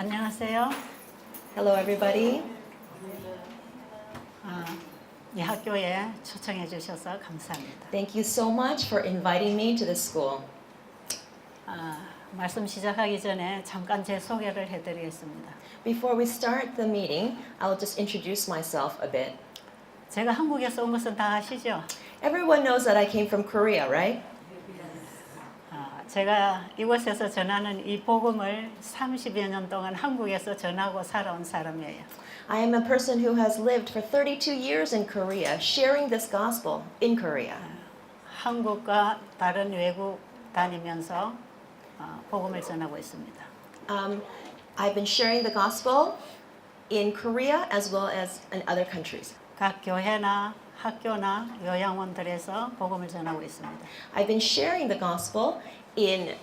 안녕하세요. Hello, everybody. 이 학교에 초청해 주셔서 감사합니다. Thank you so much for inviting me to this school. 말씀 시작하기 전에 잠깐 제 소개를 해드리겠습니다. Before we start the meeting, I'll just introduce myself a bit. 제가 한국에서 온 것은 다 아시죠? Everyone knows that I came from Korea, right? 제가 이곳에서 전하는 이 복음을 30여 년 동안 한국에서 전하고 살아온 사람이에요. I am a person who has lived for 32 years in Korea, sharing this gospel in Korea. 한국과 다른 외국 다니면서 복음을 전하고 있습니다. I've been sharing the gospel in Korea as well as in other countries. 각 교회나 학교나 요양원들에서 복음을 전하고 있습니다. I've been sharing the gospel in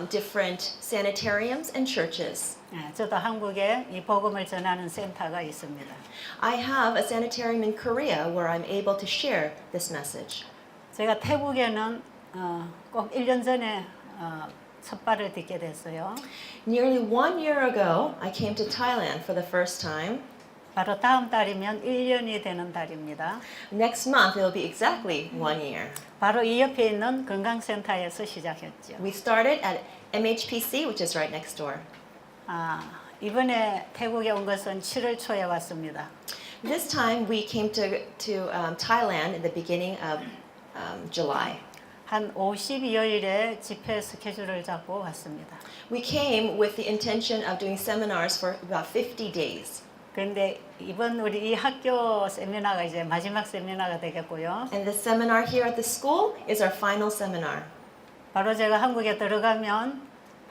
different sanitariums and churches. 저도 한국에 이 복음을 전하는 센터가 있습니다. I have a sanitarium in Korea where I'm able to share this message. 제가 태국에는 꼭 1년 전에 첫 발을 딛게 됐어요. Nearly 1 year ago, I came to Thailand for the first time. 바로 다음 달이면 1년이 되는 달입니다. Next month, it will be exactly 1 year. 바로 이 옆에 있는 건강센터에서 시작했죠. We started at MHPC, which is right next door. 이번에 태국에 온 것은 7월 초에 왔습니다. This time, we came to Thailand in the beginning of July. 한 52여일의 집회 스케줄을 잡고 왔습니다. We came with the intention of doing seminars for about 50 days. 그런데 이번 우리 이 학교 세미나가 이제 마지막 세미나가 되겠고요. And the seminar here at the school is our final seminar. 바로 제가 한국에 들어가면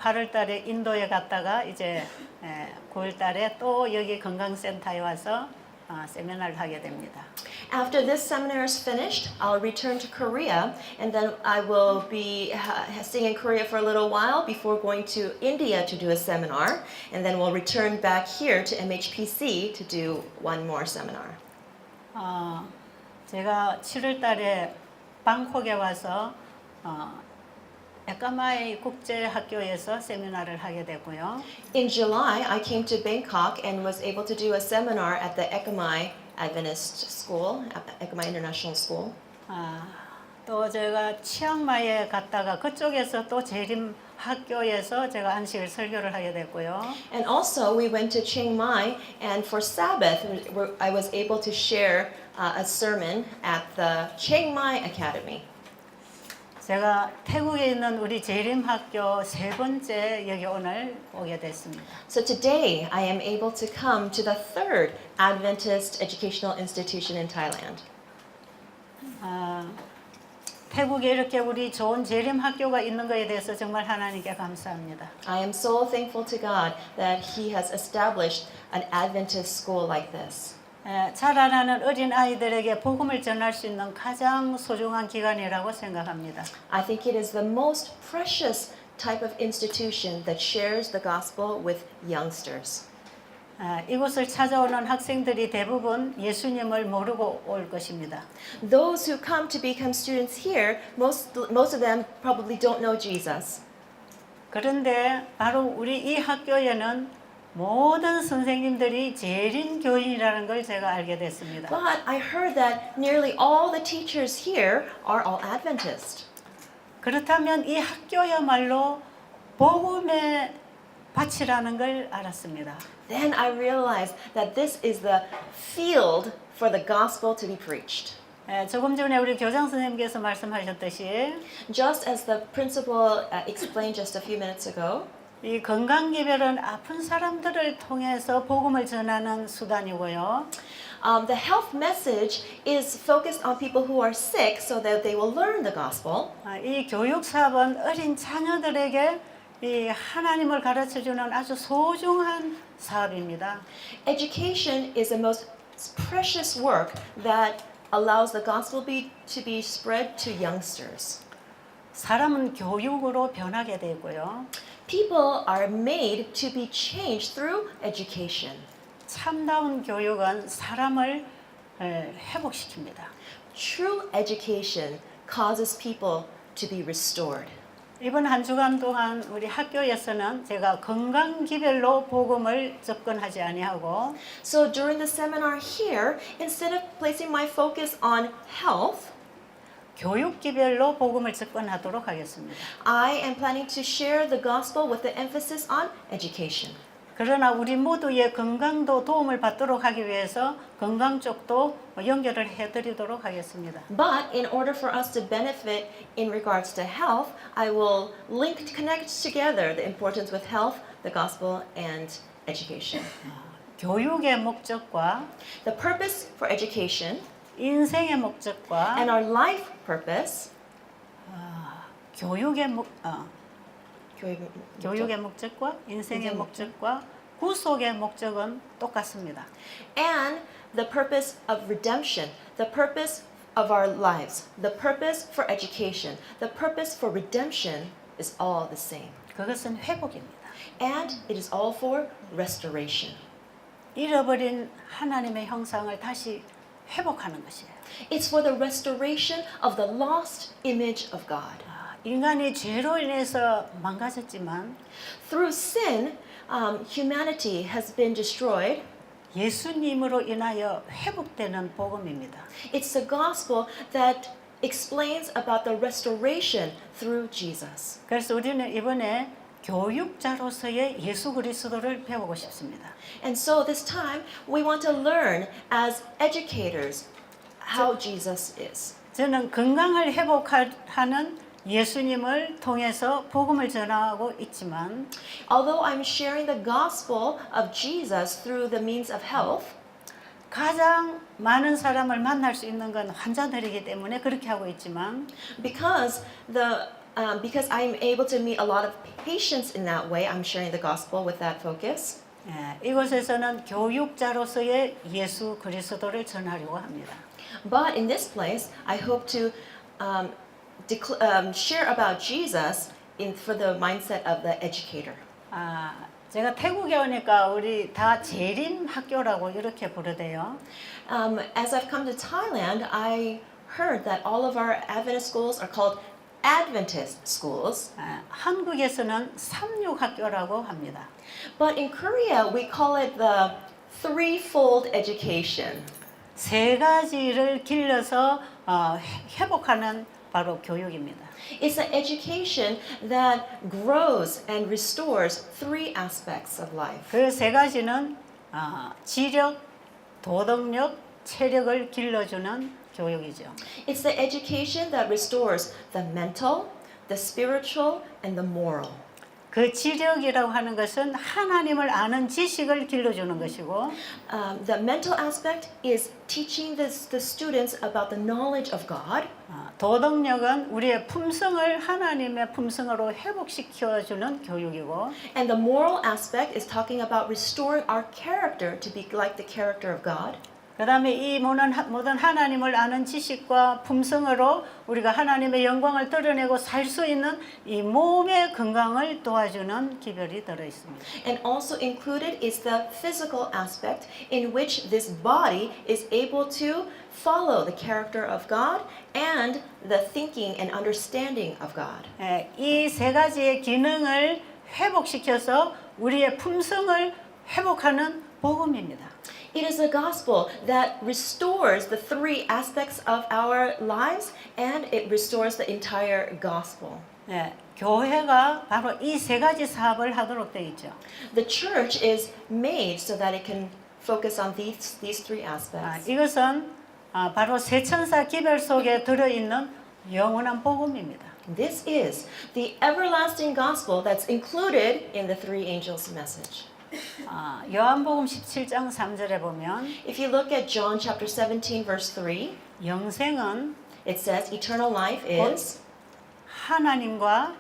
8월 달에 인도에 갔다가 이제 9월 달에 또 여기 건강센터에 와서 세미나를 하게 됩니다. After this seminar is finished, I'll return to Korea, and then I will be staying in Korea for a little while before going to India to do a seminar, and then we'll return back here to MHPC to do one more seminar. 제가 7월 달에 방콕에 와서 에까마이 국제학교에서 세미나를 하게 되고요. In July, I came to Bangkok and was able to do a seminar at the Ekamai Adventist School, Ekamai International School. 또 제가 치앙마이에 갔다가 그쪽에서 또 재림 학교에서 제가 안식일 설교를 하게 됐고요. And also, we went to Chiang Mai, and for Sabbath, I was able to share a sermon at the Chiang Mai Academy. 제가 태국에 있는 우리 재림학교 세 번째 여기 오늘 오게 됐습니다. So today, I am able to come to the third Adventist educational institution in Thailand. 태국에 이렇게 우리 좋은 재림학교가 있는 것에 대해서 정말 하나님께 감사합니다. I am so thankful to God that He has established an Adventist school like this. 자라나는 어린 아이들에게 복음을 전할 수 있는 가장 소중한 기관이라고 생각합니다. I think it is the most precious type of institution that shares the gospel with youngsters. 이곳을 찾아오는 학생들이 대부분 예수님을 모르고 올 것입니다. Those who come to become students here, most of them probably don't know Jesus. 그런데 바로 우리 이 학교에는 모든 선생님들이 재림 교인이라는 걸 제가 알게 됐습니다. But I heard that nearly all the teachers here are all Adventist. 그렇다면 이 학교야말로 복음의 밭이라는 걸 알았습니다. Then I realized that this is the field for the gospel to be preached. 조금 전에 우리 교장 선생님께서 말씀하셨듯이 Just as the principal explained just a few minutes ago, 이 건강기별은 아픈 사람들을 통해서 복음을 전하는 수단이고요. the health message is focused on people who are sick so that they will learn the gospel. 이 교육 사업은 어린 자녀들에게 이 하나님을 가르쳐주는 아주 소중한 사업입니다. Education is the most precious work that allows the gospel to be spread to youngsters. 사람은 교육으로 변하게 되고요. People are made to be changed through education. 참다운 교육은 사람을 회복시킵니다. True education causes people to be restored. 이번 한 주간 동안 우리 학교에서는 제가 건강 기별로 복음을 접근하지 아니하고 So during the seminar here, instead of placing my focus on health, 교육 기별로 복음을 접근하도록 하겠습니다. I am planning to share the gospel with the emphasis on education. 그러나 우리 모두의 건강도 도움을 받도록 하기 위해서 건강 쪽도 연결을 해드리도록 하겠습니다. But in order for us to benefit in regards to health, I will connect together the importance with health, the gospel, and education. 교육의 목적과 The purpose for education 인생의 목적과 and our life purpose, 교육의 교육- 교육의 목적과 인생의 인생의 목적과 구속의 목적은 똑같습니다. and the purpose of redemption, the purpose of our lives, the purpose for education, the purpose for redemption is all the same. 그것은 회복입니다. And it is all for restoration. 잃어버린 하나님의 형상을 다시 회복하는 것이에요. It's for the restoration of the lost image of God. 인간이 죄로 인해서 망가졌지만 Through sin, humanity has been destroyed. 예수님으로 인하여 회복되는 복음입니다. It's the gospel that explains about the restoration through Jesus. 그래서 우리는 이번에 교육자로서의 예수 그리스도를 배우고 싶습니다. And so this time we want to learn as educators how Jesus is. 저는 건강을 회복하는 예수님을 통해서 복음을 전하고 있지만 Although I'm sharing the gospel of Jesus through the means of health, 가장 많은 사람을 만날 수 있는 건 환자들이기 때문에 그렇게 하고 있지만 because I'm able to meet a lot of patients in that way, I'm sharing the gospel with that focus. 이곳에서는 교육자로서의 예수 그리스도를 전하려고 합니다. But in this place, I hope to share about Jesus for the mindset of the educator. 제가 태국에 오니까 우리 다 재림 학교라고 이렇게 부르대요. As I've come to Thailand, I heard that all of our Adventist schools are called Adventist schools. 한국에서는 삼육 학교라고 합니다. But in Korea, we call it the threefold education. 세 가지를 길러서 회복하는 바로 교육입니다. It's an education that grows and restores three aspects of life. 그 세 가지는 지력, 도덕력, 체력을 길러주는 교육이죠. It's the education that restores the mental, the spiritual, and the moral. 그 지력이라고 하는 것은 하나님을 아는 지식을 길러주는 것이고 The mental aspect is teaching the students about the knowledge of God. 도덕력은 우리의 품성을 하나님의 품성으로 회복시켜주는 교육이고 And the moral aspect is talking about restoring our character to be like the character of God. 그 다음에 이 모든 하나님을 아는 지식과 품성으로 우리가 하나님의 영광을 드러내고 살 수 있는 이 몸의 건강을 도와주는 기별이 들어 있습니다. And also included is the physical aspect in which this body is able to follow the character of God and the thinking and understanding of God. 이 세 가지의 기능을 회복시켜서 우리의 품성을 회복하는 복음입니다. It is the gospel that restores the three aspects of our lives and it restores the entire gospel. 교회가 바로 이 세 가지 사업을 하도록 되어 있죠. The church is made so that it can focus on these three aspects. 이것은 바로 세천사 기별 속에 들어있는 영원한 복음입니다. This is the everlasting gospel that's included in the three angels' message. 요한복음 17장 3절에 보면 If you look at John chapter 17 verse 3, 영생은 it says eternal life is 하나님과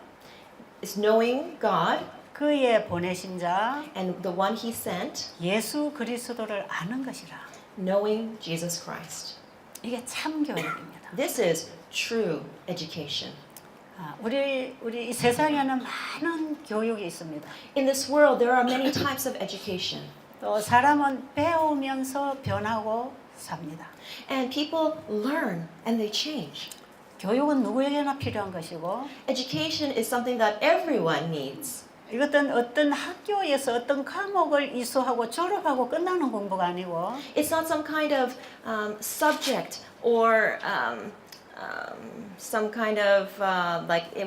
knowing God 그의 보내신 자 and the one he sent, 예수 그리스도를 아는 것이라. knowing Jesus Christ. 이게 참 교육입니다. This is true education. 우리 이 세상에는 많은 교육이 있습니다. In this world, there are many types of education. 또 사람은 배우면서 변하고 삽니다. And people learn and they change. 교육은 누구에게나 필요한 것이고 Education is something that everyone needs. 이것은 어떤 학교에서 어떤 과목을 이수하고 졸업하고 끝나는 공부가 아니고 It's not some kind of subject or some kind of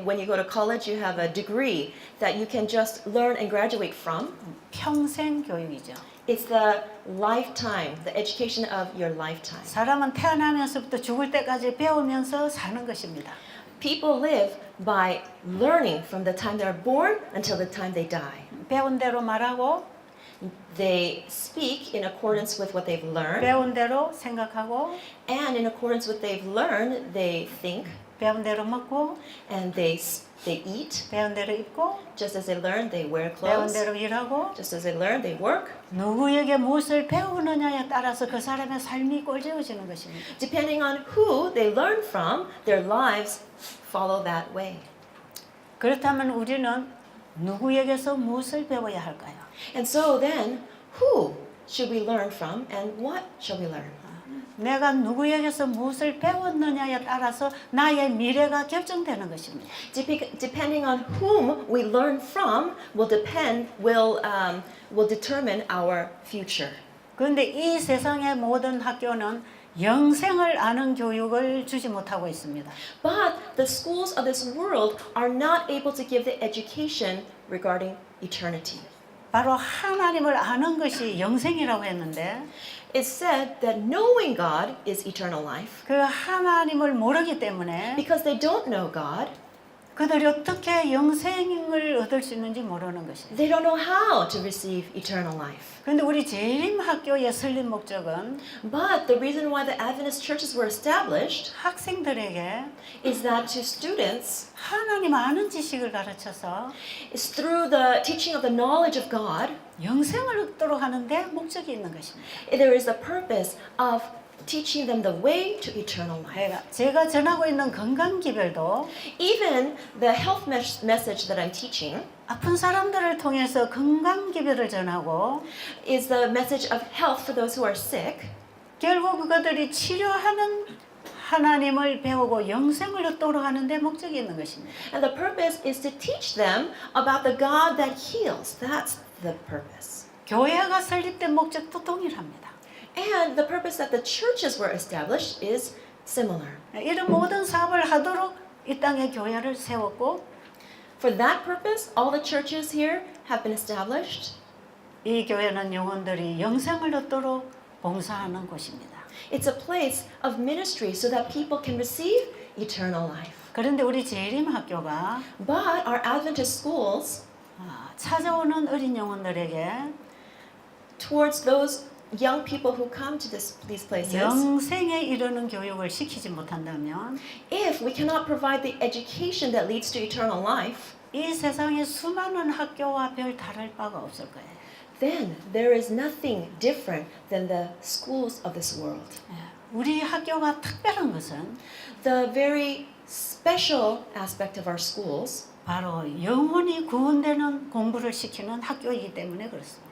when you go to college, you have a degree that you can just learn and graduate from. 평생 교육이죠. It's the lifetime, the education of your lifetime. 사람은 태어나면서부터 죽을 때까지 배우면서 사는 것입니다. People live by learning from the time they're born until the time they die. 배운 대로 말하고 They speak in accordance with what they've learned, 배운 대로 생각하고 and in accordance with what they've learned, they think 배운 대로 먹고 and they eat. 배운 대로 입고 Just as they learn, they wear 배운 clothes. 대로 일하고 Just as they learn, they work. 누구에게 무엇을 배우느냐에 따라서 그 사람의 삶이 꼴지어지는 것입니다. Depending on who they learn from, their lives follow that way. 그렇다면 우리는 누구에게서 무엇을 배워야 할까요? And so then, who should we learn from and what shall we learn? 내가 누구에게서 무엇을 배웠느냐에 따라서 나의 미래가 결정되는 것입니다. Depending on whom we learn from will determine our future. 그런데 이 세상의 모든 학교는 영생을 아는 교육을 주지 못하고 있습니다. But the schools of this world are not able to give the education regarding eternity. 바로 하나님을 아는 것이 영생이라고 했는데 It's said that knowing God is eternal life. 그 하나님을 모르기 때문에 Because they don't know God, 그들이 어떻게 영생을 얻을 수 있는지 모르는 것입니다. they don't know how to receive eternal life. 그런데 우리 재림 학교의 설립 목적은 But the reason why the Adventist churches were established 학생들에게 is that to students, 하나님 아는 지식을 가르쳐서 is through the teaching of the knowledge of God, 영생을 얻도록 하는데 목적이 있는 것입니다. there is the purpose of teaching them the way to eternal life. 제가 전하고 있는 건강 기별도 Even the health message that I'm teaching 아픈 사람들을 통해서 건강 기별을 전하고 is the message of health for those who are sick. 결국 그들이 치료하는 하나님을 배우고 영생을 얻도록 하는데 목적이 있는 것입니다. And the purpose is to teach them about the God that heals. That's the purpose. 교회가 설립된 목적도 동일합니다. And the purpose that the churches were established is similar. 이런 모든 사업을 하도록 이 땅에 교회를 세웠고 For that purpose, all the churches here have been established. 이 교회는 영혼들이 영생을 얻도록 봉사하는 곳입니다. It's a place of ministry so that people can receive eternal life. 그런데 우리 재림 학교가 But our Adventist schools, 찾아오는 어린 영혼들에게 towards those young people who come to these places, 영생에 이르는 교육을 시키지 못한다면 if we cannot provide the education that leads to eternal life, 이 세상의 수많은 학교와 별 다를 바가 없을 거예요. then there is nothing different than the schools of this world. 우리 학교가 특별한 것은 The very special aspect of our schools 바로 영혼이 구원되는 공부를 시키는 학교이기 때문에 그렇습니다.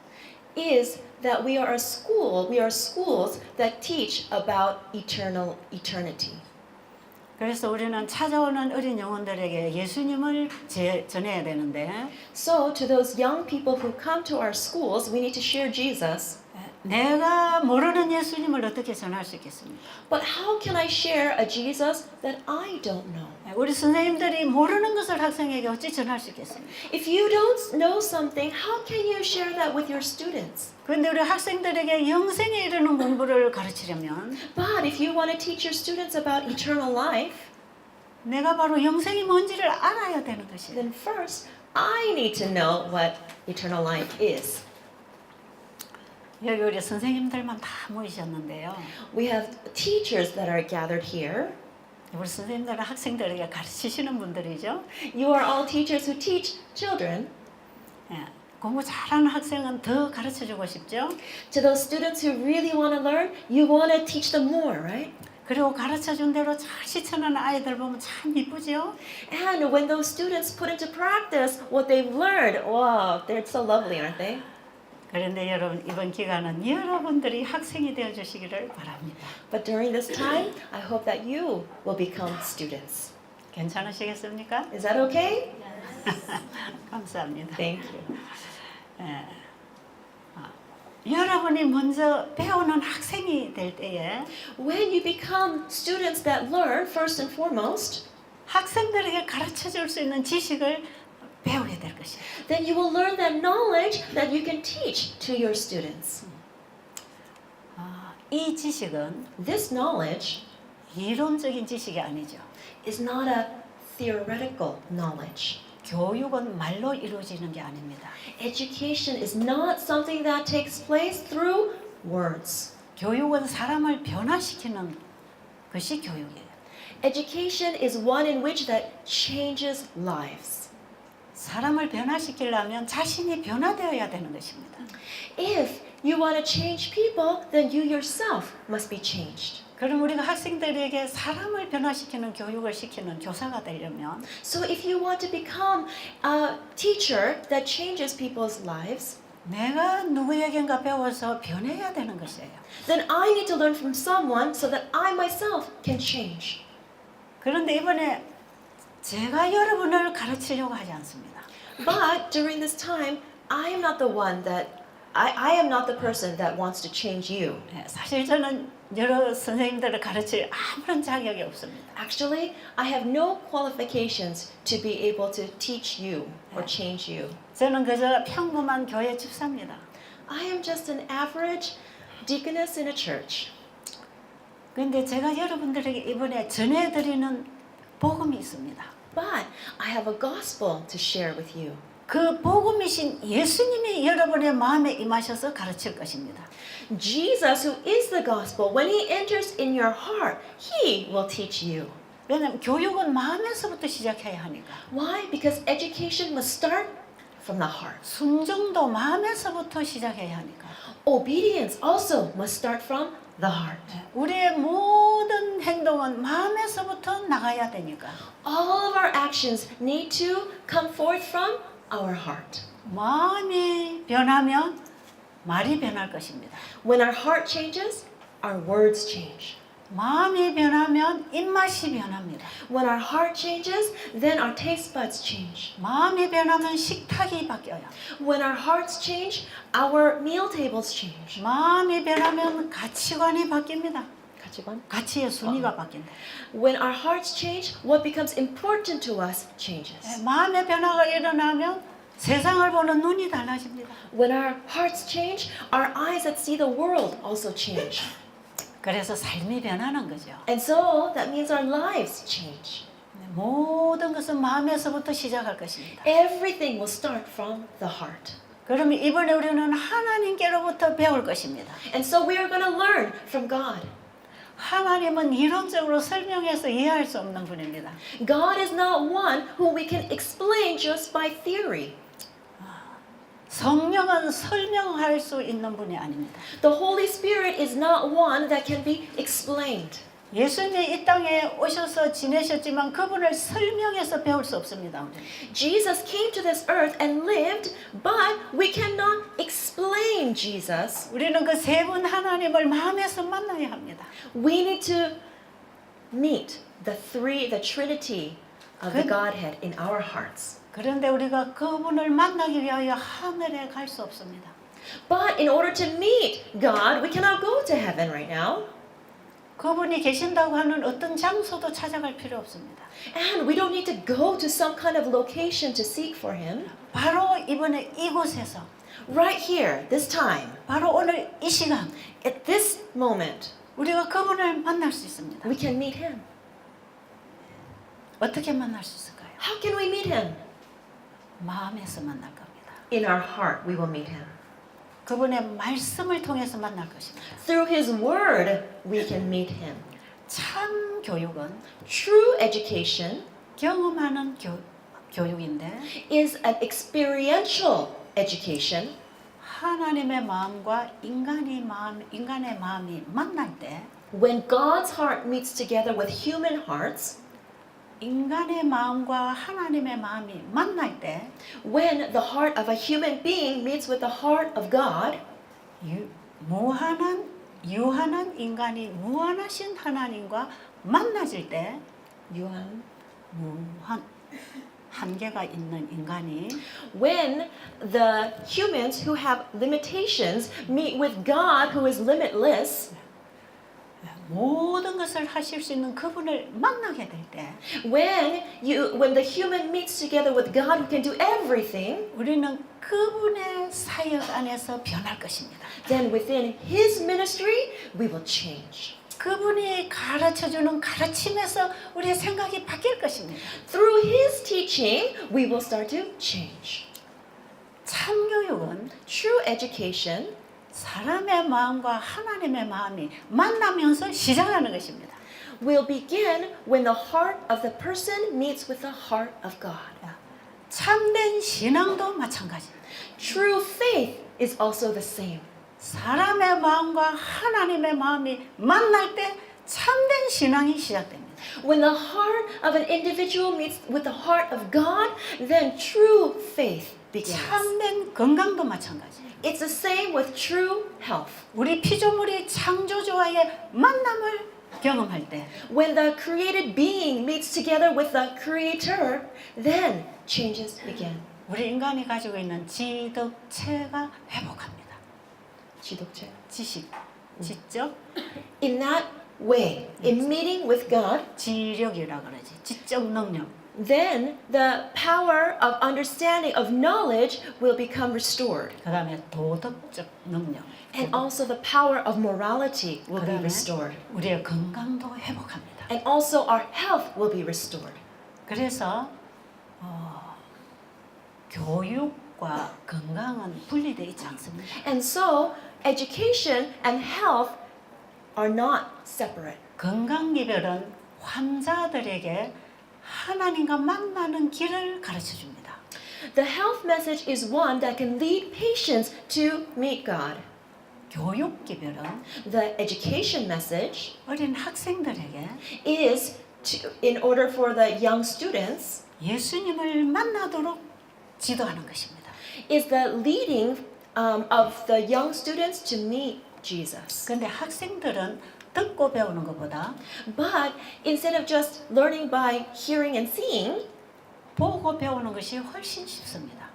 is that we are schools that teach about eternity. 그래서 우리는 찾아오는 어린 영혼들에게 예수님을 전해야 되는데 So to those young people who come to our schools, we need to share Jesus. 내가 모르는 예수님을 어떻게 전할 수 있겠습니까? But how can I share a Jesus that I don't know? 우리 선생님들이 모르는 것을 학생에게 어찌 전할 수 있겠습니까? If you don't know something, how can you share that with your students? 그런데 우리 학생들에게 영생에 이르는 공부를 가르치려면 But if you want to teach your students about eternal life, 내가 바로 영생이 뭔지를 알아야 되는 것이에요. then first I need to know what eternal life is. 여기 우리 선생님들만 다 모이셨는데요. We have teachers that are gathered here. 우리 선생님들은 학생들에게 가르치시는 분들이죠. You are all teachers who teach children. 예, 공부 잘하는 학생은 더 가르쳐주고 싶죠. To those students who really want to learn, you want to teach them more, right? 그리고 가르쳐준 대로 잘 실천하는 아이들 보면 참 이쁘죠. And when those students put into practice what they've learned, wow, they're so lovely, aren't they? 그런데 여러분 이번 기간은 여러분들이 학생이 되어 주시기를 바랍니다. But during this time, I hope that you will become students. 괜찮으시겠습니까? Is that okay? 감사합니다. Thank you. 예. 여러분이 먼저 배우는 학생이 될 때에 When you become students that learn, first and foremost, 학생들에게 가르쳐 줄 수 있는 지식을 배우게 될 것이에요. then you will learn that knowledge that you can teach to your students. 이 지식은 This knowledge 이론적인 지식이 아니죠. is not a theoretical knowledge. 교육은 말로 이루어지는 게 아닙니다. Education is not something that takes place through words. 교육은 사람을 변화시키는 것이 교육이에요. Education is one in which that changes lives. 사람을 변화시키려면 자신이 변화되어야 되는 것입니다. If you want to change people, then you yourself must be changed. 그럼 우리가 학생들에게 사람을 변화시키는 교육을 시키는 교사가 되려면 So if you want to become a teacher that changes people's lives, 내가 누구에겐가 배워서 변해야 되는 것이에요. then I need to learn from someone so that I myself can change. 그런데 이번에 제가 여러분을 가르치려고 하지 않습니다. But during this time, I am not the one that I am not the person that wants to change you. 사실 저는 여러 선생님들을 가르칠 아무런 자격이 없습니다. Actually, I have no qualifications to be able to teach you or change you. 저는 그저 평범한 교회 집사입니다. I am just an average deaconess in a church. 그런데 제가 여러분들에게 이번에 전해드리는 복음이 있습니다. But I have a gospel to share with you. 그 복음이신 예수님이 여러분의 마음에 임하셔서 가르칠 것입니다. Jesus, who is the gospel, when he enters in your heart, he will teach you. 왜냐하면 교육은 마음에서부터 시작해야 하니까. Why? Because education must start from the heart. 순종도 마음에서부터 시작해야 하니까. Obedience also must start from the heart. 우리의 모든 행동은 마음에서부터 나가야 되니까. All of our actions need to come forth from our heart. 마음이 변하면 말이 변할 것입니다. When our heart changes, our words change. 마음이 변하면 입맛이 변합니다. When our heart changes, then our taste buds change. 마음이 변하면 식탁이 바뀌어요. When our hearts change, our meal tables change. 마음이 변하면 가치관이 바뀝니다. 가치관? 가치의 순위가 바뀐다. When our hearts change, what becomes important to us changes. 마음의 변화가 일어나면 세상을 보는 눈이 달라집니다. When our hearts change, our eyes that see the world also change. 그래서 삶이 변하는 거죠. And so that means our lives change. 모든 것은 마음에서부터 시작할 것입니다. Everything will start from the heart. 그러면 이번에 우리는 하나님께로부터 배울 것입니다. And so we are going to learn from God. 하나님은 이론적으로 설명해서 이해할 수 없는 분입니다. God is not one who we can explain just by theory. 성령은 설명할 수 있는 분이 아닙니다. The Holy Spirit is not one that can be explained. 예수님이 이 땅에 오셔서 지내셨지만 그분을 설명해서 배울 수 없습니다. 우리는. Jesus came to this earth and lived, but we cannot explain Jesus. 우리는 그 세 분 하나님을 마음에서 만나야 합니다. We need to meet the Trinity of the Good. Godhead in our hearts. 그런데 우리가 그분을 만나기 위하여 하늘에 갈 수 없습니다. But in order to meet God, we cannot go to heaven right now. 그분이 계신다고 하는 어떤 장소도 찾아갈 필요 없습니다. And we don't need to go to some kind of location to seek for Him. 바로 이번에 이곳에서, Right here, this time, 바로 오늘 이 시간 at this moment, 우리가 그분을 만날 수 있습니다. we can meet Him. 어떻게 만날 수 있을까요? How can we meet Him? 마음에서 만날 겁니다. In our heart, we will meet Him. 그분의 말씀을 통해서 만날 것입니다. Through His Word, we can meet Him. 참 교육은 True education 경험하는 교육인데 is an experiential education. 하나님의 마음과 인간의 마음이 만날 때 When God's heart meets together with human hearts, 인간의 마음과 하나님의 마음이 만날 때 when the heart of a human being meets with the heart of God, 유한한 인간이 무한하신 하나님과 만나질 때 Yuan, 한계가 있는 인간이 when the humans who have limitations meet with God who is limitless, 모든 것을 하실 수 있는 그분을 만나게 될 때 when the human meets together with God who can do everything, 우리는 그분의 사역 안에서 변할 것입니다. then within His ministry we will change. 그분이 가르쳐주는 가르침에서 우리의 생각이 바뀔 것입니다. Through His teaching, we will start to change. 참교육은 True education 사람의 마음과 하나님의 마음이 만나면서 시작하는 것입니다. will begin when the heart of the person meets with the heart of God. 참된 신앙도 마찬가지입니다. True faith is also the same. 사람의 마음과 하나님의 마음이 만날 때 참된 신앙이 시작됩니다. When the heart of an individual meets with the heart of God, then true faith begins. 참된 건강도 마찬가지예요. It's the same with true health. 우리 피조물이 창조주와의 만남을 경험할 때 When the created being meets together with the creator, then changes begin. 우리 인간이 가지고 있는 지덕체가 회복합니다. 지독체. 지식, 지적, In that way, in meeting with God, 지력이라 그러지. 지적 능력. then the power of understanding of knowledge will become restored. 그 다음에 도덕적 능력. And also the power of morality will be 그다음에 restored. 우리의 건강도 회복합니다. And also our health will be restored. 그래서 교육과 건강은 분리되어 있지 않습니다. And so education and health are not separate. 건강기별은 환자들에게 하나님과 만나는 길을 가르쳐 줍니다. The health message is one that can lead patients to meet God. 교육기별은 The education message 어린 학생들에게 is in order for the young students 예수님을 만나도록 지도하는 것입니다. is the leading of the young students to meet Jesus. 그런데 학생들은 듣고 배우는 것보다 But instead of just learning by hearing and seeing, 보고 배우는 것이 훨씬 쉽습니다.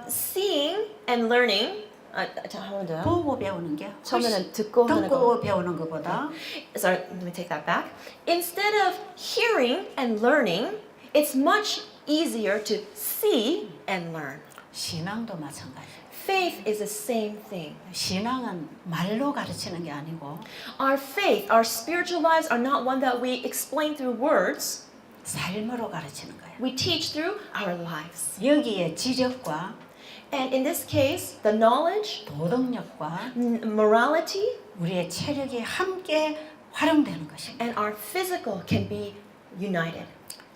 seeing and learning. 한번 더요. 보고 배우는 게 훨씬 처음에는 듣고 하는 거. 듣고 배우는 것보다 Sorry, let me take that back. Instead of hearing and learning, it's much easier to see and learn. 신앙도 마찬가지예요. Faith is the same thing. 신앙은 말로 가르치는 게 아니고 Our faith, our spiritual lives are not one that we explain through words. 삶으로 가르치는 거예요. We teach through our lives. 여기에 지력과 And in this case, the knowledge, 도덕력과 morality, 우리의 체력이 함께 활용되는 것입니다. and our physical can be united.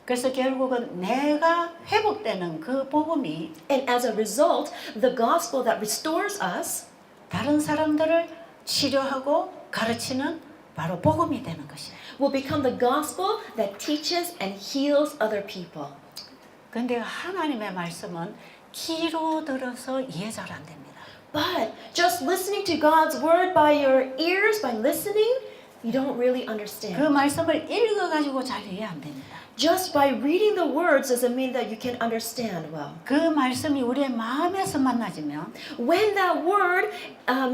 그래서 결국은 내가 회복되는 그 복음이 And as a result, the gospel that restores us 다른 사람들을 치료하고 가르치는 바로 복음이 되는 것이에요. will become the gospel that teaches and heals other people. 근데 하나님의 말씀은 귀로 들어서 이해 잘 안 됩니다. But just listening to God's word by your ears, by listening, you don't really 그 understand. 말씀을 읽어가지고 잘 이해 안 됩니다. Just by reading the words doesn't mean that you can understand well. 그 말씀이 우리의 마음에서 만나지면 When that word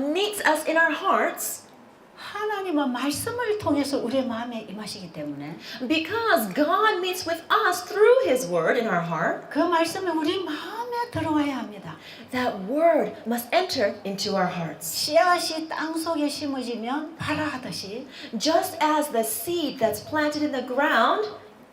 meets us in our hearts, 하나님은 말씀을 통해서 우리의 마음에 임하시기 때문에 because God meets with us through His word in our heart, 그 말씀이 우리 마음에 들어와야 합니다. that word must enter into our hearts. 씨앗이 땅 속에 심어지면 발아하듯이 Just as the seed that's planted in the ground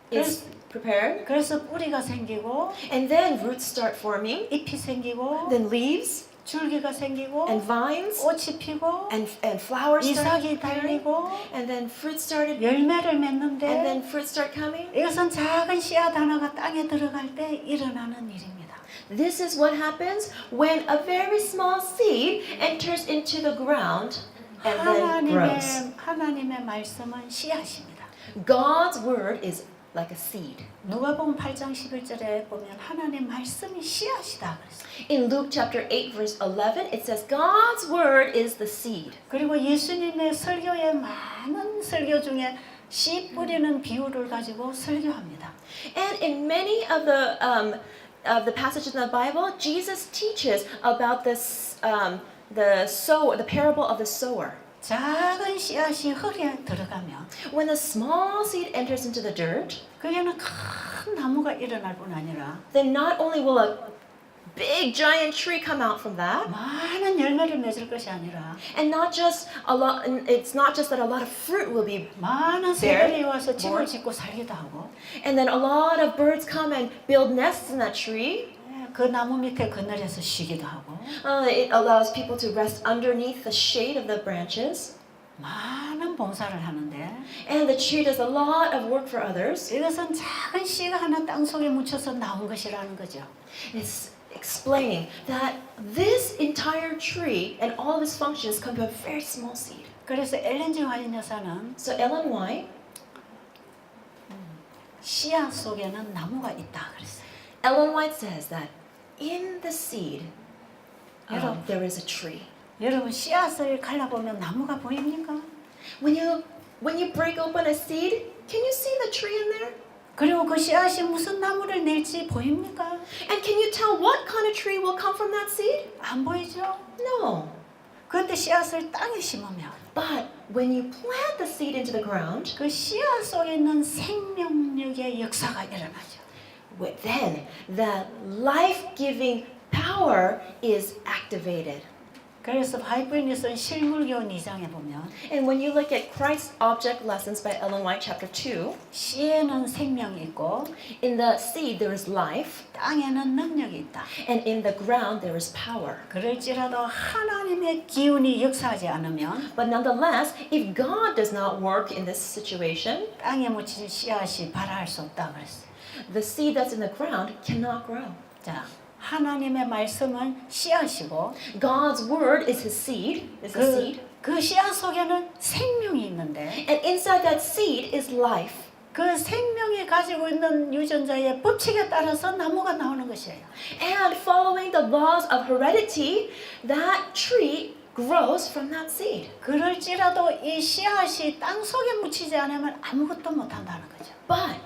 is prepared, 그래서 뿌리가 생기고 and then roots start forming, 잎이 생기고 then leaves 줄기가 생기고 and vines 꽃이 피고 and flowers start 이삭이 appearing, 달리고 and then fruits started, 열매를 and 맺는데 then fruits start coming. 이것은 작은 씨앗 하나가 땅에 들어갈 때 일어나는 일입니다. This is what happens when a very small seed enters into the ground and then grows. 하나님의 말씀은 씨앗입니다. God's word is like a seed. 누가복음 8장 11절에 보면 하나님 말씀이 씨앗이다 그랬어요. In Luke chapter 8 verse 11 it says God's word is the seed. 그리고 예수님의 설교의 많은 설교 중에 씨 뿌리는 비유를 가지고 설교합니다. And in many of the passages in the Bible, Jesus teaches about the parable of the sower. 작은 씨앗이 흙에 들어가면 When a small seed enters into the dirt, 그게는 큰 나무가 일어날 뿐 아니라 then not only will a big giant tree come out from that, 많은 열매를 맺을 것이 아니라 and it's not just that a lot of fruit will be, 많은 새들이 와서 집을 짓고 살기도 하고 and then a lot of birds come and build nests in that tree. 그 나무 밑에 그늘에서 쉬기도 하고 It allows people to rest underneath the shade of the branches. 많은 봉사를 하는데 And the tree does a lot of work for others. 이것은 작은 씨가 하나 땅속에 묻혀서 나온 것이라는 거죠. It's explaining that this entire tree and all of its functions come from a very small seed. 그래서 엘렌 G 화이트 여사는 So Ellen White, 씨앗 속에는 나무가 있다 그랬어요. Ellen White says that in the seed 여러분, there is a tree. 여러분 씨앗을 갈라보면 나무가 보입니까? When you break open a seed, can you see the tree in there? 그리고 그 씨앗이 무슨 나무를 낼지 보입니까? And can you tell what kind of tree will come from that seed? 안 보이죠? No. 그런데 씨앗을 땅에 심으면 But when you plant the seed into the ground, 그 씨앗 속에 있는 생명력의 역사가 일어나죠. then the life-giving power is activated. 그래서 화이트니슨 실물교훈 2장에 보면 And when you look at Christ Object Lessons by Ellen White, chapter 2, 씨에는 생명이 있고 in the seed there is life, 땅에는 능력이 있다. and in the ground there is power. 그럴지라도 하나님의 기운이 역사하지 않으면 But nonetheless, if God does not work in this situation, 땅에 묻힌 씨앗이 발할 수 없다 그랬어요. the seed that's in the ground cannot grow. 자, 하나님의 말씀은 씨앗이고 God's word is his seed, is a seed. 그 씨앗 속에는 생명이 있는데 And inside that seed is life. 그 생명이 가지고 있는 유전자의 법칙에 따라서 나무가 나오는 것이에요. And following the laws of heredity, that tree grows from that seed. 그럴지라도 이 씨앗이 땅 속에 묻히지 않으면 아무것도 못한다는 거죠. But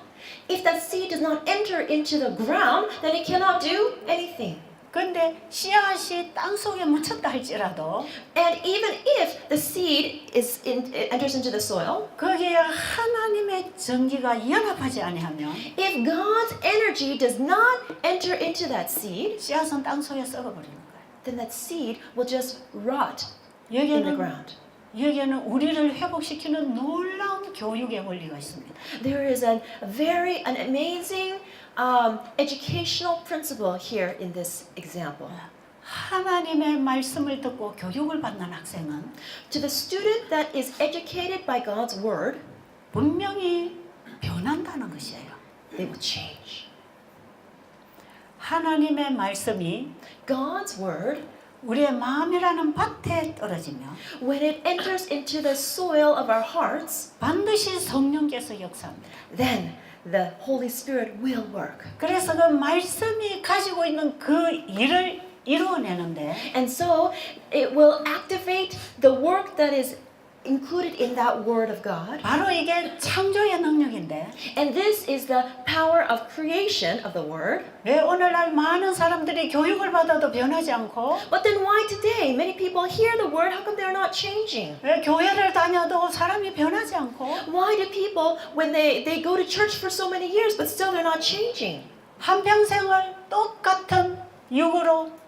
if that seed does not enter into the ground, then it cannot do anything. 그런데 씨앗이 땅 속에 묻혔다 할지라도 And even if the seed enters into the soil, 거기에 하나님의 전기가 연합하지 아니하면 if God's energy does not enter into that seed, 씨앗은 땅 속에 썩어버리는 거예요. then that seed will just rot in the 여기에는 ground. 우리를 회복시키는 놀라운 교육의 원리가 있습니다. There is an amazing educational principle here in this example. 하나님의 말씀을 듣고 교육을 받는 학생은 To the student that is educated by God's word, 분명히 변한다는 것이에요. they will change. 하나님의 말씀이 God's word, 우리의 마음이라는 밭에 떨어지면 when it enters into the soil of our hearts, 반드시 성령께서 역사합니다. then the Holy Spirit will work. 그래서 그 말씀이 가지고 있는 그 일을 이루어내는데 And so it will activate the work that is included in that word of God. 바로 이게 창조의 능력인데 And this is the power of creation of the word. 왜 오늘날 많은 사람들이 교육을 받아도 변하지 않고 But then why today many people hear the word, how come they're not changing? 왜 교회를 다녀도 사람이 변하지 않고 Why do people, when they go to church for so many years, but still they're not changing? 한평생을 똑같은 육으로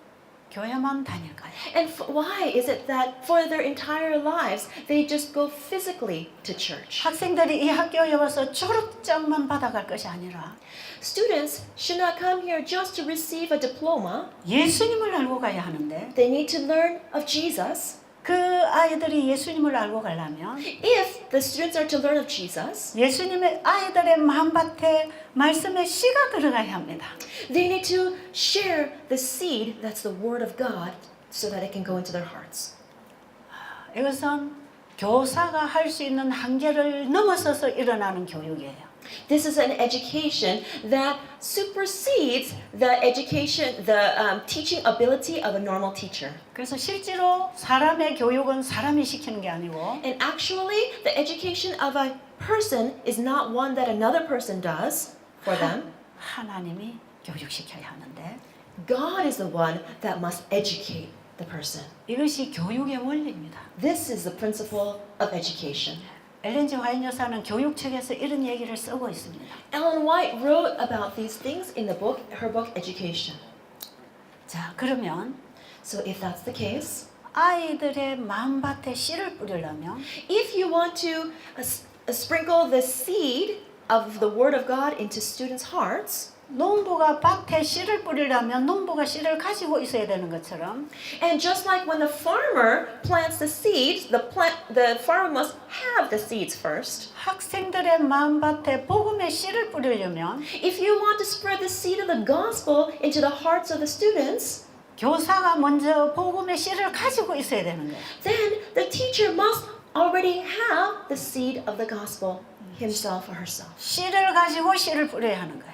교회만 다닐까요? And why is it that for their entire lives, they just go physically to church? 학생들이 이 학교에 와서 졸업장만 받아갈 것이 아니라 Students should not come here just to receive a diploma. 예수님을 알고 가야 하는데 They need to learn of Jesus. 그 아이들이 예수님을 알고 가려면 If the students are to learn of Jesus, 예수님의 아이들의 마음밭에 말씀의 씨가 들어가야 합니다. they need to share the seed that's the word of God so that it can go into their hearts. 이것은 교사가 할 수 있는 한계를 넘어서서 일어나는 교육이에요. This is an education that supersedes the education, the teaching ability of a normal teacher. 그래서 실제로 사람의 교육은 사람이 시키는 게 아니고 And actually, the education of a person is not one that another person does for them. 하나님이 교육시켜야 하는데 God is the one that must educate the person. 이것이 교육의 원리입니다. This is the principle of education. 엘렌 G. 화이트 여사는 교육책에서 이런 얘기를 쓰고 있습니다. Ellen White wrote about these things in the book, her book Education. 자, 그러면 So if that's the case, 아이들의 마음밭에 씨를 뿌리려면 if you want to sprinkle the seed of the Word of God into students' hearts, 농부가 밭에 씨를 뿌리려면 농부가 씨를 가지고 있어야 되는 것처럼 and just like when the farmer plants the seeds, the farmer must have the seeds first. 학생들의 마음밭에 복음의 씨를 뿌리려면 If you want to spread the seed of the gospel into the hearts of the students, 교사가 먼저 복음의 씨를 가지고 있어야 되는 거예요. then the teacher must already have the seed of the gospel himself or herself. 씨를 가지고 씨를 뿌려야 하는 거예요.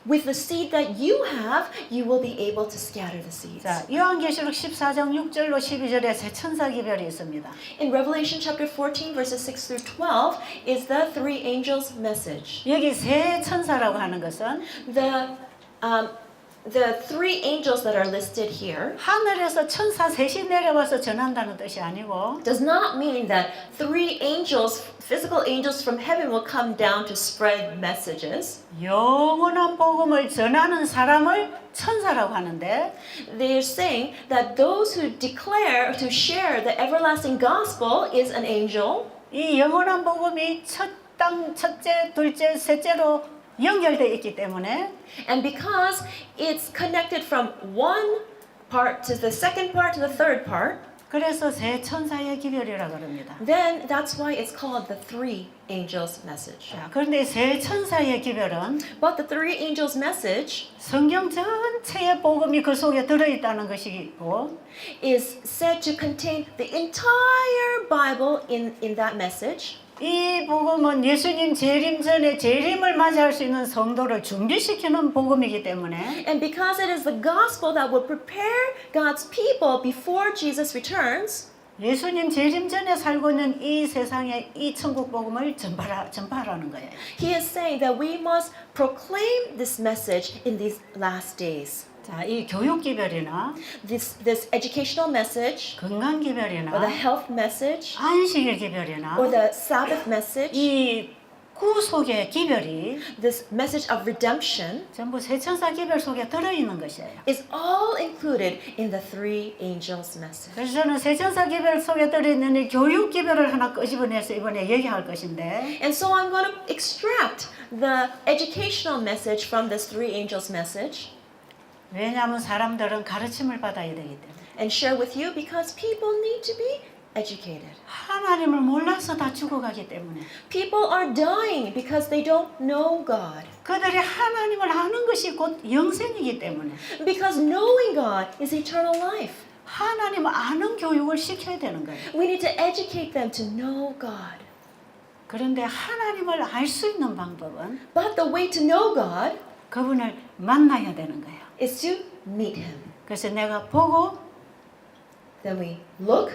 With the seed that you have, you will be able to scatter the seeds. 자, 요한계시록 14장 6절로 12절에 세 천사 기별이 있습니다. In Revelation chapter 14, verses 6 through 12, is the three angels' message. 여기 세 천사라고 하는 것은 The three angels that are listed here 하늘에서 천사 셋이 내려와서 전한다는 뜻이 아니고 does not mean that three angels, physical angels from heaven, will come down to spread messages. 영원한 복음을 전하는 사람을 천사라고 하는데 They're saying that those who declare to share the everlasting gospel is an angel. 이 영원한 복음이 첫째, 둘째, 셋째로 연결되어 있기 때문에 And because it's connected from one part to the second part to the third part, 그래서 세 천사의 기별이라고 합니다. then that's why it's called the three angels' message. 자, 그런데 세 천사의 기별은 But the three angels' message 성경 전체의 복음이 그 속에 들어있다는 것이고 is said to contain the entire Bible in that message. 이 복음은 예수님 재림 전에 재림을 맞이할 수 있는 성도를 준비시키는 복음이기 때문에 And because it is the gospel that will prepare God's people before Jesus returns, 예수님 재림 전에 살고 있는 이 세상에 이 천국 복음을 전파하라는 거예요. he is saying that we must proclaim this message in these last days. 자, 이 교육 기별이나 This educational message, 건강 or the 기별이나 health message, 안식일 기별이나 or the Sabbath message, 이 구속의 기별이 this message of redemption, 전부 세 천사 기별 속에 들어있는 것이에요. is all included in the three angels' message. 그래서 저는 세 천사 기별 속에 들어있는 이 교육 기별을 하나 끄집어내서 이번에 얘기할 것인데 And so I'm going to extract the educational message from this three angels' message 왜냐하면 사람들은 가르침을 받아야 되기 때문에 and share with you because people need to be educated. 하나님을 몰라서 다 죽어가기 때문에 People are dying because they don't know God. 그들이 하나님을 아는 것이 곧 영생이기 때문에 Because knowing God is eternal life. 하나님을 아는 교육을 시켜야 되는 거예요. We need to educate them to know God. 그런데 하나님을 알 수 있는 방법은 But the way to know God 그분을 만나야 되는 거예요. is to meet Him. 그래서 내가 보고 Then we look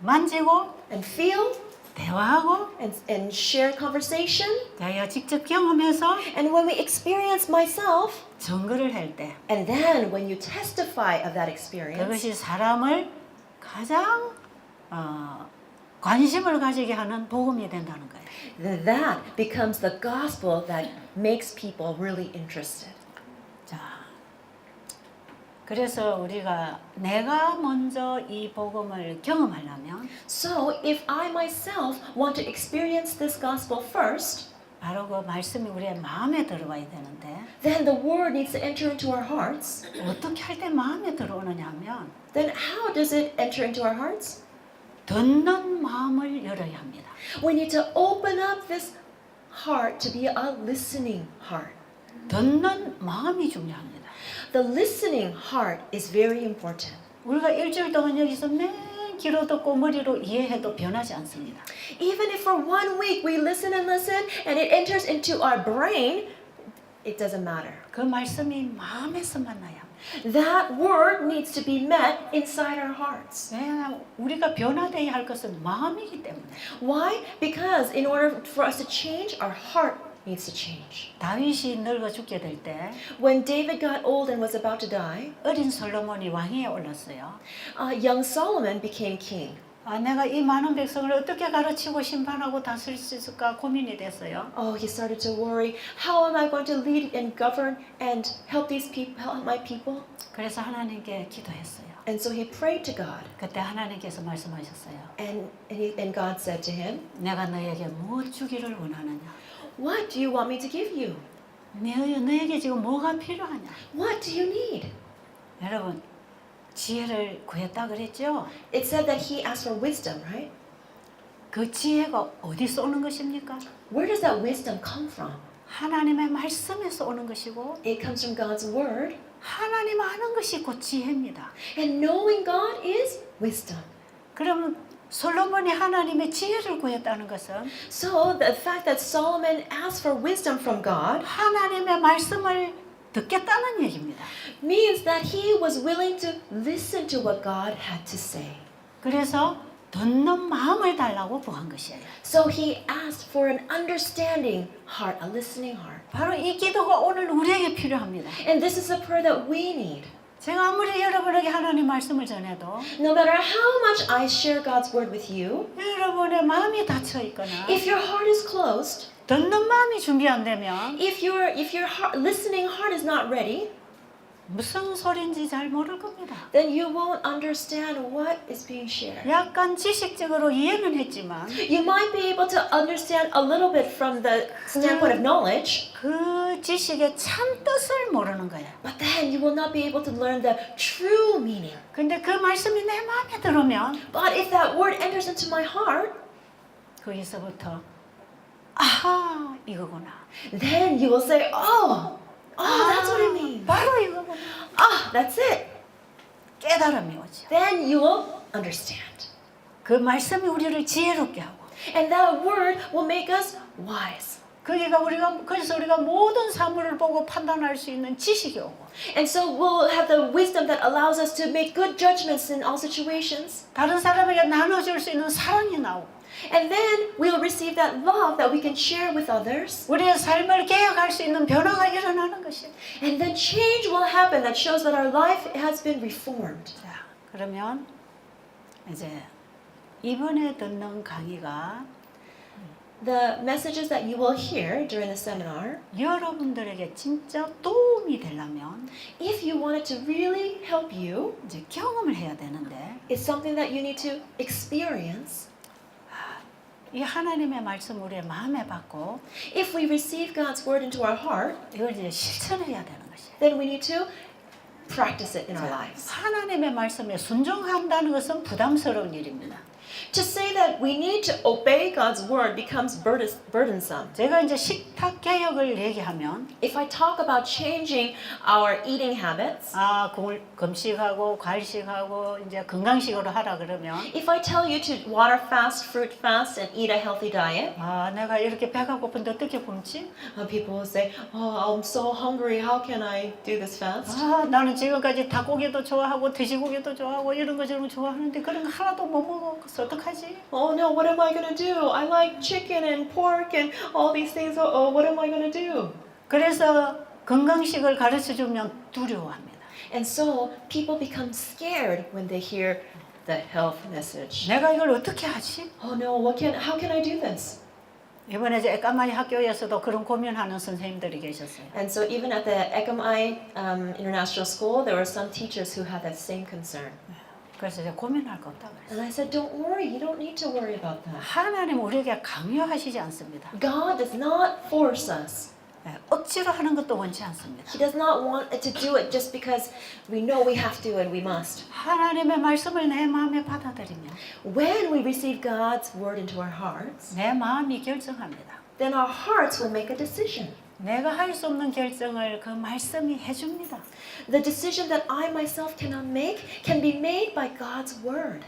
만지고 and feel 대화하고 and share conversation. 내가 직접 경험해서 And when we experience myself, 증거를 할 때 and then when you testify of that experience, 그것이 사람을 가장 관심을 가지게 하는 복음이 된다는 거예요. then that becomes the gospel that makes people really interested. 자, 그래서 우리가 내가 먼저 이 복음을 경험하려면 So if I myself want to experience this gospel first, 바로 그 말씀이 우리의 마음에 들어와야 되는데 then the word needs to enter into our hearts. 어떻게 할 때 마음에 들어오느냐 하면 Then how does it enter into our hearts? 듣는 마음을 열어야 합니다. We need to open up this heart to be a listening heart. 듣는 마음이 중요합니다. The listening heart is very important. 우리가 일주일 동안 여기서 맨 귀로 듣고 머리로 이해해도 변하지 않습니다. Even if for 1 week we listen and it enters into our brain, it doesn't matter. 그 말씀이 마음에서 만나야 합니다. That word needs to be met inside our hearts. 왜냐하면 우리가 변화되어야 할 것은 마음이기 때문에. Why? Because in order for us to change, our heart needs to change. 다윗이 늙어 죽게 될 때 When David got old and was about to die, 어린 솔로몬이 왕위에 올랐어요. young Solomon became king. 내가 이 많은 백성을 어떻게 가르치고 심판하고 다스릴 수 있을까 고민이 됐어요. Oh, he started to worry. How am I going to lead and govern and help these people, help my people? 그래서 하나님께 기도했어요. And so he prayed to God. 그때 하나님께서 말씀하셨어요. And God said to him, 내가 너에게 무엇 주기를 원하느냐? What do you want me to give you? 너에게 지금 뭐가 필요하냐? What do you need? 여러분, 지혜를 구했다 그랬죠? It said that he asked for wisdom, right? 그 지혜가 어디서 오는 것입니까? Where does that wisdom come from? 하나님의 말씀에서 오는 것이고 It comes from God's word. 하나님 아는 것이 곧 지혜입니다. And knowing God is wisdom. 그러면 솔로몬이 하나님의 지혜를 구했다는 것은 So the fact that Solomon asked for wisdom from God 하나님의 말씀을 듣겠다는 얘기입니다. means that he was willing to listen to what God had to say. 그래서 듣는 마음을 달라고 구한 것이에요. So he asked for an understanding heart, a listening heart. 바로 이 기도가 오늘 우리에게 필요합니다. And this is a prayer that we need. 제가 아무리 여러분에게 하나님 말씀을 전해도 No matter how much I share God's word with you, 여러분의 마음이 닫혀 있거나 if your heart is closed, 듣는 마음이 준비 안 되면 if your listening heart is not ready, 무슨 소리인지 잘 모를 겁니다. then you won't understand what is being shared. 약간 지식적으로 이해는 했지만 You might be able to understand a little bit from the standpoint of knowledge, 그 지식의 참 뜻을 모르는 거예요. but then you will not be able to learn the true meaning. 근데 그 말씀이 내 마음에 들으면 But if that word enters into my heart, 거기서부터 아하 이거구나. then you will say, oh, that's what it means. 바로 이거구나. That's it. 깨달음이 오죠. Then you will understand. 그 말씀이 우리를 지혜롭게 하고 And that word will make us wise. 그래서 우리가 모든 사물을 보고 판단할 수 있는 지식이 오고 And so we'll have the wisdom that allows us to make good judgments in all situations. 다른 사람에게 나눠줄 수 있는 사랑이 나오고 And then we'll receive that love that we can share with others. 우리의 삶을 개혁할 수 있는 변화가 일어나는 것이에요. And then change will happen that shows that our life has been reformed. 자, 그러면 이제 이번에 듣는 강의가 The messages that you will hear during the seminar, 여러분들에게 진짜 도움이 되려면 if you want it to really help you, 이제 경험을 해야 되는데 it's something that you need to experience. 이 하나님의 말씀 우리의 마음에 받고 If we receive God's word into our heart, 이걸 이제 실천해야 되는 것이에요. then we need to practice it in our lives. 하나님의 말씀에 순종한다는 것은 부담스러운 일입니다. To say that we need to obey God's word becomes burdensome. 제가 이제 식탁 개혁을 얘기하면 If I talk about changing our eating habits, 금식하고 과일식하고 이제 건강식으로 하라 그러면 if I tell you to water fast, fruit fast, and eat a healthy diet, 내가 이렇게 배가 고픈데 어떻게 굶지? people will say, "Oh, I'm so hungry. How can I do this fast?" 나는 지금까지 닭고기도 좋아하고 돼지고기도 좋아하고 이런 거 저런 거 좋아하는데 그런 거 하나도 못 먹어서 어떡하지? Oh no, what am I gonna do? I like chicken and pork and all these things. Oh, what am I gonna do? 그래서 건강식을 가르쳐 주면 두려워합니다. And so people become scared when they hear the health message. 내가 이걸 어떻게 하지? Oh no, how can I do this? 이번에 이제 에까마이 학교에서도 그런 고민하는 선생님들이 계셨어요. And so even at the Ekamai International School, there were some teachers who had that same concern. 그래서 이제 고민할 거 없다고 그랬어요. And I said, don't worry, you don't need to worry about that. 하나님 우리에게 강요하시지 않습니다. God does not force us. 억지로 하는 것도 원치 않습니다. He does not want to do it just because we know we have to and we must. 하나님의 말씀을 내 마음에 받아들이면 When we receive God's word into our hearts, 내 마음이 결정합니다. then our hearts will make a decision. 내가 할 수 없는 결정을 그 말씀이 해줍니다. The decision that I myself cannot make can be made by God's word.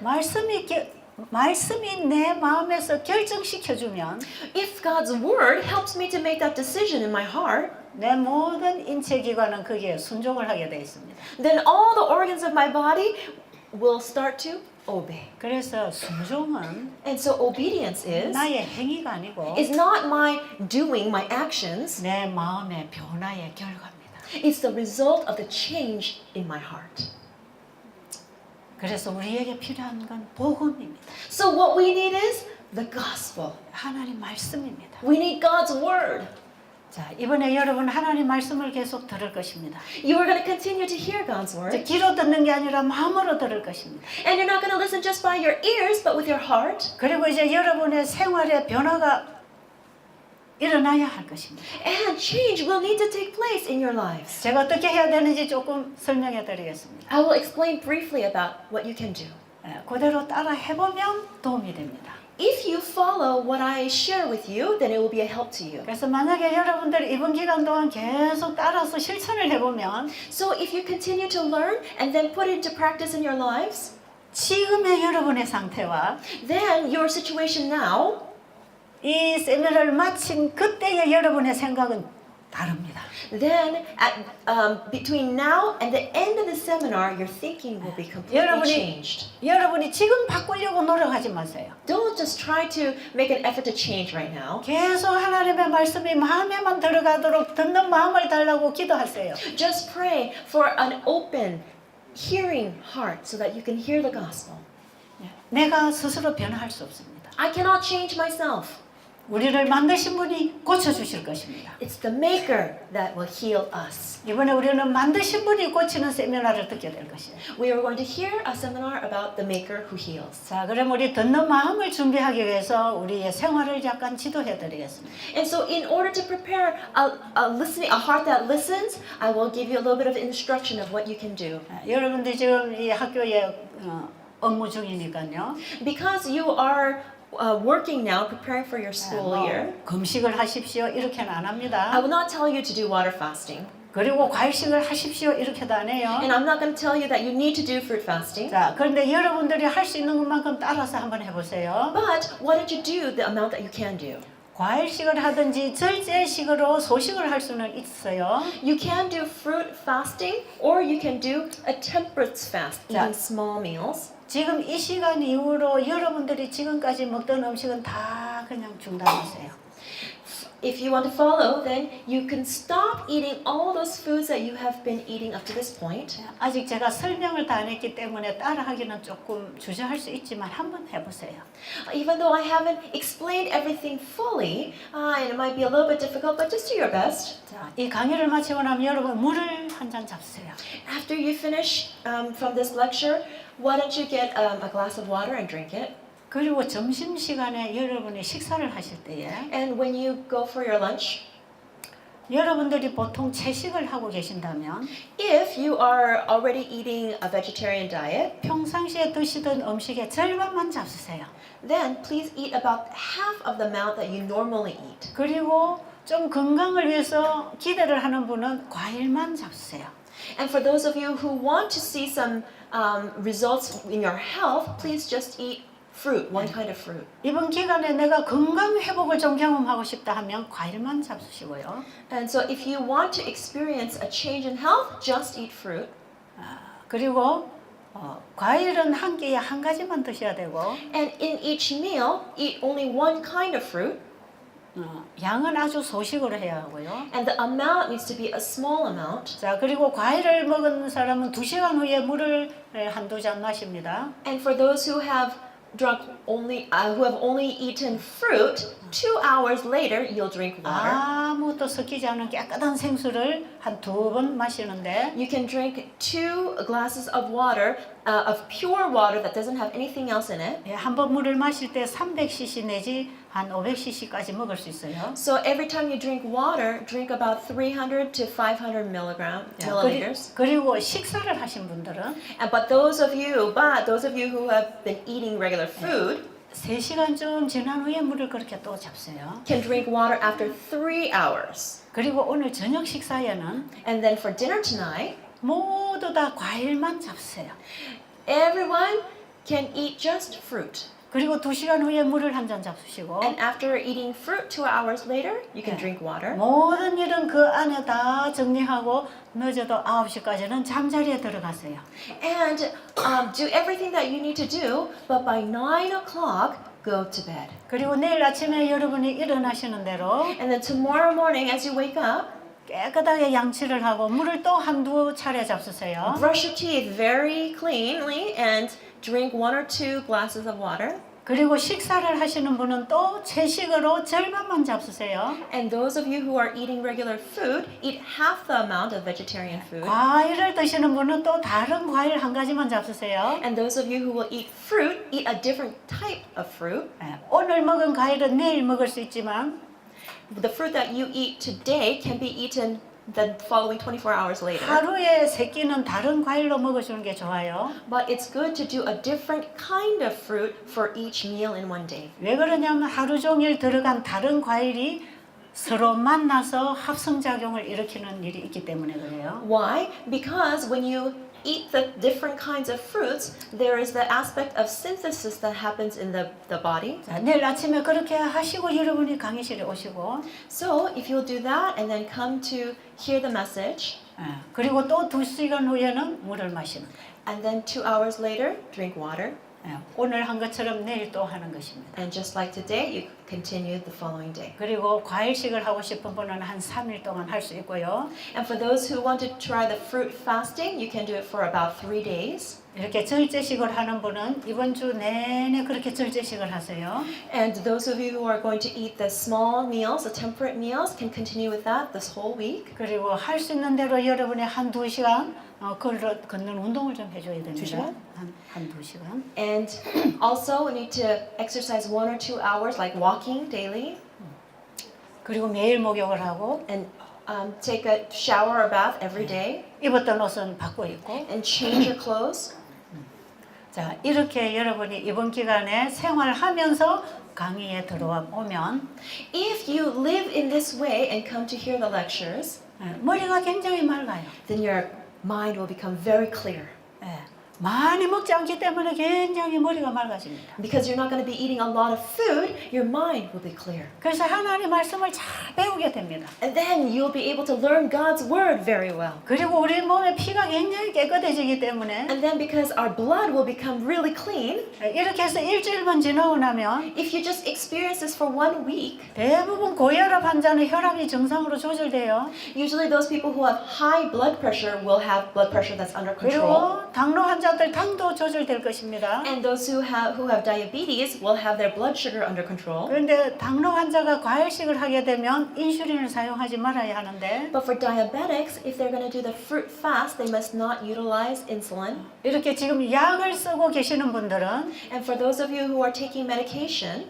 말씀이 내 마음에서 결정시켜주면 If God's word helps me to make that decision in my heart, 내 모든 인체기관은 거기에 순종을 하게 되어 있습니다. then all the organs of my body will start to obey. 그래서 순종은 And so obedience 나의 행위가 아니고 is not my doing, my actions. 내 마음의 변화의 결과입니다. It's the result of the change in my heart. 그래서 우리에게 필요한 건 복음입니다. So what we need is the gospel. 하나님 말씀입니다. We need God's word. 자, 이번에 여러분 하나님 말씀을 계속 들을 것입니다. You are going to continue to hear God's word. 귀로 듣는 게 아니라 마음으로 들을 것입니다. And you're not going to listen just by your ears, but with your heart. 그리고 이제 여러분의 생활에 변화가 일어나야 할 것입니다. And change will need to take place in your lives. 제가 어떻게 해야 되는지 조금 설명해 드리겠습니다. I will explain briefly about what you can do. 그대로 따라 해보면 도움이 됩니다. If you follow what I share with you, then it will be a help to you. 그래서 만약에 여러분들이 이번 기간 동안 계속 따라서 실천을 해보면 So if you continue to learn and then put it into practice in your lives, 지금의 여러분의 상태와 then your situation now 이 세미나를 마친 그때의 여러분의 생각은 다릅니다. then between now and the end of the seminar, your thinking will be completely 여러분이 changed. 여러분이 지금 바꾸려고 노력하지 마세요. Don't just try to make an effort to change right now. 계속 하나님의 말씀이 마음에만 들어가도록 듣는 마음을 달라고 기도하세요. Just pray for an open, hearing heart so that you can hear the gospel. 내가 스스로 변화할 수 없습니다. I cannot change myself. 우리를 만드신 분이 고쳐주실 것입니다. It's the maker that will heal us. 이번에 우리는 만드신 분이 고치는 세미나를 듣게 될 것이에요. We are going to hear a seminar about the maker who heals. 자, 그럼 우리 듣는 마음을 준비하기 위해서 우리의 생활을 약간 지도해 드리겠습니다. And so in order to prepare a heart that listens, I will give you a little bit of instruction of what you can do. 여러분들 지금 이 학교에 업무 중이니까요. Because you are working now, preparing for your school year, 금식을 하십시오 이렇게는 안 I 합니다. will not tell you to do water fasting. 그리고 과일식을 하십시오 이렇게도 안 해요. And I'm not going to tell you that you need to do fruit fasting. 자, 그런데 여러분들이 할 수 있는 것만큼 따라서 한번 해보세요. But why don't you do the amount that you can do? 과일식을 하든지 절제식으로 소식을 할 수는 있어요. You can do fruit fasting or you can do a temperance fast, eating small meals. 지금 이 시간 이후로 여러분들이 지금까지 먹던 음식은 다 그냥 중단하세요. If you want to follow, then you can stop eating all those foods that you have been eating up to this point. 아직 제가 설명을 다 안 했기 때문에 따라하기는 조금 주저할 수 있지만 한번 해보세요. Even though I haven't explained everything fully, and it might be a little bit difficult, but just do your best. 자, 이 강의를 마치고 나면 여러분 물을 한 잔 잡수세요. After you finish from this lecture, why don't you get a glass of water and drink it? 그리고 점심시간에 여러분이 식사를 하실 때에 And when you go for your lunch, 여러분들이 보통 채식을 하고 계신다면 if you are already eating a vegetarian diet, 평상시에 드시던 음식의 절반만 잡수세요. then please eat about half of the amount that you normally eat. 그리고 좀 건강을 위해서 기대를 하는 분은 과일만 잡수세요. And for those of you who want to see some results in your health, please just eat fruit, one kind of fruit. 이번 기간에 내가 건강 회복을 좀 경험하고 싶다 하면 과일만 잡수시고요. And so if you want to experience a change in health, just eat fruit. 그리고 과일은 한 끼에 한 가지만 드셔야 되고 And in each meal, eat only one kind of fruit. 양은 아주 소식으로 해야 하고요. And the amount needs to be a small amount. 자, 그리고 과일을 먹은 사람은 2시간 후에 물을 한두 잔 마십니다. And for those who have who have only eaten fruit, 2 hours later you'll drink water. 아무것도 섞이지 않은 깨끗한 생수를 한 2번 마시는데 You can drink 2 glasses of water, of pure water that doesn't have anything else in it. 한 번 물을 마실 때 300cc 내지 한 500cc까지 먹을 수 있어요. So every time you drink water, drink about 300 to 500 milliliters. 그리고 식사를 하신 분들은 But those of you who have been eating regular food 3시간쯤 지난 후에 물을 그렇게 또 잡수요. can drink water after 3 hours. 그리고 오늘 저녁 식사에는 And then for dinner tonight, 모두 다 과일만 잡수세요. everyone can eat just fruit. 그리고 2시간 후에 물을 한 잔 잡수시고 And after eating fruit 2 hours later, you can Yeah. drink water. 모든 일은 그 안에 다 정리하고 늦어도 9시까지는 잠자리에 들어가세요. And do everything that you need to do, but by 9 o'clock, go to bed. 그리고 내일 아침에 여러분이 일어나시는 대로 And then tomorrow morning, as you wake up, 깨끗하게 양치를 하고 물을 또 한두 차례 잡수세요. brush your teeth very cleanly and drink 1 or 2 glasses of water. 그리고 식사를 하시는 분은 또 채식으로 절반만 잡수세요. And those of you who are eating regular food, eat half the amount of vegetarian food. 과일을 드시는 분은 또 다른 과일 한 가지만 잡수세요. And those of you who will eat fruit, eat a different type of fruit. 오늘 먹은 과일은 내일 먹을 수 있지만 The fruit that you eat today can be eaten the following 24 hours later. 하루에 3끼는 다른 과일로 먹어주는 게 좋아요. But it's good to do a different kind of fruit for each meal in one day. 왜 그러냐면 하루 종일 들어간 다른 과일이 서로 만나서 합성작용을 일으키는 일이 있기 때문에 그래요. Why? Because when you eat the different kinds of fruits, there is the aspect of synthesis that happens in the body. 자, 내일 아침에 그렇게 하시고 여러분이 강의실에 오시고 So if you'll do that and then come to hear the message, 그리고 또 2시간 후에는 물을 마시는 거예요. and then 2 hours later, drink water. 오늘 한 것처럼 내일 또 하는 것입니다. And just like today, you continue the following day. 그리고 과일식을 하고 싶은 분은 한 3일 동안 할 수 있고요. And for those who want to try the fruit fasting, you can do it for about 3 days. 이렇게 절제식을 하는 분은 이번 주 내내 그렇게 절제식을 하세요. And those of you who are going to eat the small meals, the temperate meals, can continue with that this whole week. 그리고 할 수 있는 대로 여러분이 한 2시간 걷는 운동을 좀 해줘야 됩니다. 2시간? 한 2시간. And also, we need to exercise 1 or 2 hours, like walking daily, 그리고 매일 목욕을 하고 and take a shower or bath every day, 입었던 옷은 바꿔 입고 and change your clothes. 자 이렇게 여러분이 이번 기간에 생활하면서 강의에 들어와 오면 If you live in this way and come to hear the lectures, 머리가 굉장히 맑아요. then your mind will become very clear. 많이 먹지 않기 때문에 굉장히 머리가 맑아집니다. Because you're not going to be eating a lot of food, your mind will be clear. 그래서 하나님 말씀을 잘 배우게 됩니다. And then you'll be able to learn God's word very well. 그리고 우리 몸의 피가 굉장히 깨끗해지기 때문에 And then because our blood will become really clean, 이렇게 해서 일주일만 지나고 나면 if you just experience this for 1 week, 대부분 고혈압 환자는 혈압이 정상으로 조절돼요. usually those people who have high blood pressure will have blood pressure that's under control. 그리고 당뇨 환자들 당도 조절될 것입니다. And those who have diabetes will have their blood sugar under control. 그런데 당뇨 환자가 과일식을 하게 되면 인슐린을 사용하지 말아야 하는데 But for diabetics, if they're going to do the fruit fast, they must not utilize insulin. 이렇게 지금 약을 쓰고 계시는 분들은 And for those of you who are taking medication,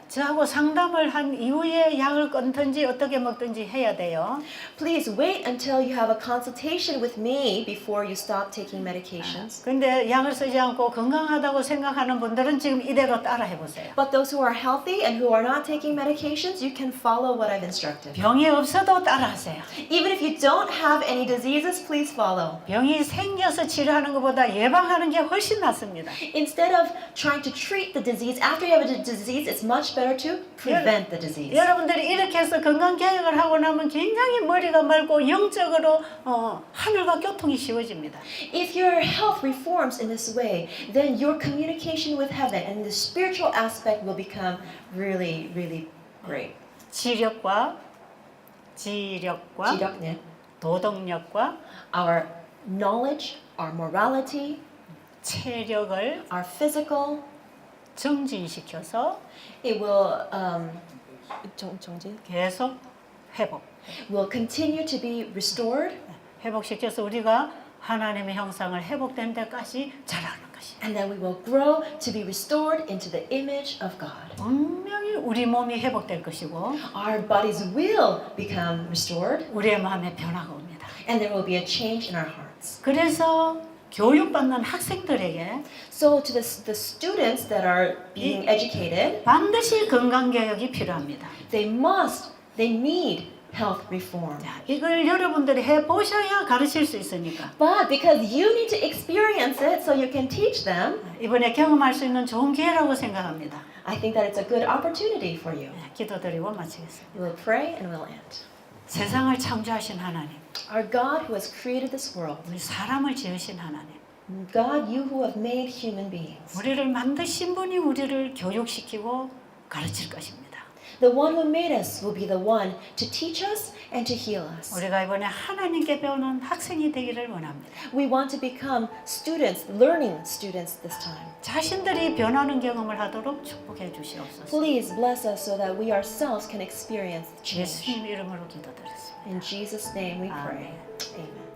저하고 상담을 한 이후에 약을 끊든지 어떻게 먹든지 해야 돼요. please wait until you have a consultation with me before you stop taking medications. 근데 약을 쓰지 않고 건강하다고 생각하는 분들은 지금 이대로 따라 해보세요. But those who are healthy and who are not taking medications, you can follow what I've instructed. 병이 없어도 따라하세요. Even if you don't have any diseases, please follow. 병이 생겨서 치료하는 것보다 예방하는 게 훨씬 낫습니다. Instead of trying to treat the disease after you have a disease, it's much better to prevent the disease. 여러분들이 이렇게 해서 건강 개혁을 하고 나면 굉장히 머리가 맑고 영적으로 하늘과 교통이 쉬워집니다. If your health reforms in this way, then your communication with heaven and the spiritual aspect will become really, really great. 지력과 지력력, 도덕력과 our knowledge, our morality, 체력을 our physical, 정진시켜서 it will 계속 회복. will continue to be restored, 회복시켜서 우리가 하나님의 형상을 회복된 데까지 자라는 것이. and then we will grow to be restored into the image of God. 분명히 우리 몸이 회복될 것이고 Our bodies will become restored, 우리의 마음에 변화가 옵니다. and there will be a change in our hearts. 그래서 교육받는 학생들에게 So to the students that are being educated, 반드시 건강교육이 필요합니다. they need health reform. 이걸 여러분들이 해보셔야 가르칠 수 있으니까. But because you need to experience it so you can teach them, 이번에 경험할 수 있는 좋은 기회라고 생각합니다. I think that it's a good opportunity for you. 기도드리고 마치겠습니다. We'll pray and we'll end. 세상을 창조하신 하나님, Our God who has created this world, 우리 사람을 지으신 하나님, God, you who have made human beings, 우리를 만드신 분이 우리를 교육시키고 가르칠 것입니다. the one who made us will be the one to teach us and to heal us. 우리가 이번에 하나님께 배우는 학생이 되기를 원합니다. We want to become students, learning students this time. 자신들이 변하는 경험을 하도록 축복해 주시옵소서. Please bless us so that we ourselves can experience change. 예수님 이름으로 기도드렸습니다. In Jesus' name we pray. Amen. Amen.